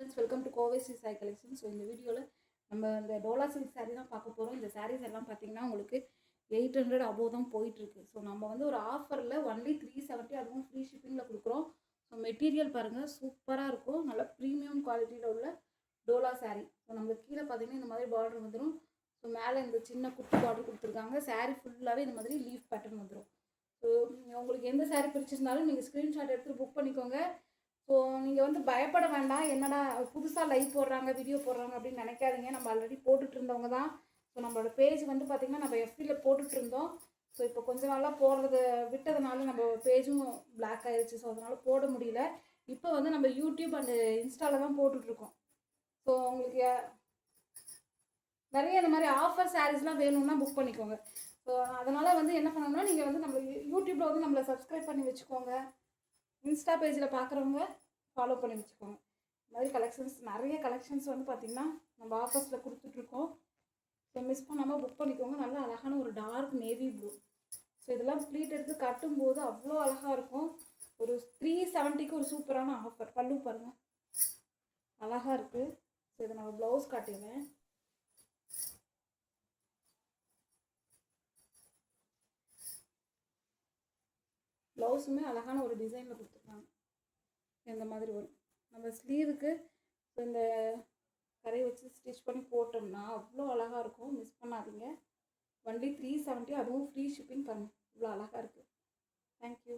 Friends, welcome to Kovai Sri Sai collection. So இந்த வீடியோவில் நம்ம இந்த டோலா சில்க் சாரீ தான் பார்க்க போகிறோம். இந்த சாரீஸ் எல்லாம் பார்த்தீங்கன்னா உங்களுக்கு 800 அபோவ் தான் போயிட்டுருக்கு. ஸோ நம்ம வந்து ஒரு ஆஃபரில் ஒன்லி 370, அதுவும் ஃப்ரீ ஷிப்பிங்கில் கொடுக்குறோம். ஸோ மெட்டீரியல் பாருங்கள், சூப்பராக இருக்கும். நல்ல ப்ரீமியம் குவாலிட்டியில் உள்ள டோலா சாரீ. ஸோ நம்மளுக்கு கீழே பார்த்தீங்கன்னா இந்த மாதிரி பார்டர் வந்துடும். ஸோ மேலே இந்த சின்ன குட்டி பார்டர் கொடுத்துருக்காங்க. சாரீ ஃபுல்லாகவே இந்த மாதிரி லீஃப் பேட்டர்ன் வந்துடும். ஸோ உங்களுக்கு எந்த சாரீ பிடிச்சிருந்தாலும் நீங்கள் ஸ்க்ரீன்ஷாட் எடுத்து புக் பண்ணிக்கோங்க. ஸோ நீங்கள் வந்து பயப்பட வேண்டாம், என்னடா புதுசாக லைவ் போடுறாங்க, வீடியோ போடுறாங்க அப்படின்னு நினைக்காதீங்க. நம்ம ஆல்ரெடி போட்டுட்டு இருந்தவங்க தான். ஸோ நம்மளோட பேஜ் வந்து பார்த்திங்கன்னா நம்ம எஃபியில் போட்டுட்டு இருந்தோம். ஸோ இப்போ கொஞ்ச நாளாக போடுறது விட்டதுனால நம்ம பேஜும் பிளாக் ஆயிடுச்சு. ஸோ அதனால் போட முடியல. இப்போ வந்து நம்ம யூடியூப் அண்டு இன்ஸ்டாவில் தான் போட்டுட்ருக்கோம். ஸோ உங்களுக்கு நிறைய இந்த மாதிரி ஆஃபர் சாரீஸ்லாம் வேணும்னா புக் பண்ணிக்கோங்க. ஸோ அதனால் வந்து என்ன பண்ணணும்னா நீங்கள் வந்து நம்ம யூடியூப்பில் வந்து நம்மளை சப்ஸ்கிரைப் பண்ணி வச்சுக்கோங்க. இன்ஸ்டா பேஜில் பார்க்குறவங்க ஃபாலோ பண்ணி வச்சுக்கோங்க. இந்த மாதிரி கலெக்ஷன்ஸ் நிறைய கலெக்ஷன்ஸ் வந்து பார்த்திங்கன்னா நம்ம ஆஃபர்ஸில் கொடுத்துட்ருக்கோம். ஸோ மிஸ் பண்ணாமல் புக் பண்ணிக்கோங்க. நல்லா அழகான ஒரு டார்க் நேவி ப்ளூ. ஸோ இதெல்லாம் ப்ளீட் எடுத்து கட்டும்போது அவ்வளோ அழகாக இருக்கும். ஒரு 370க்கு ஒரு சூப்பரான ஆஃபர். பல்லு பாருங்கள், அழகாக இருக்குது. ஸோ இதை நம்ம ப்ளவுஸ் காட்டிடுவேன். ப்ளவுஸுமே அழகான ஒரு டிசைனில் கொடுத்துருக்காங்க. இந்த மாதிரி வரும். நம்ம ஸ்லீவுக்கு இந்த கரை வச்சு ஸ்டிச் பண்ணி போட்டோம்னா அவ்வளோ அழகாக இருக்கும். மிஸ் பண்ணாதீங்க. ஒன்லி 370, அதுவும் ஃப்ரீ ஷிப்பிங். பாருங்கள், இவ்வளோ அழகாக இருக்குது. தேங்க்யூ.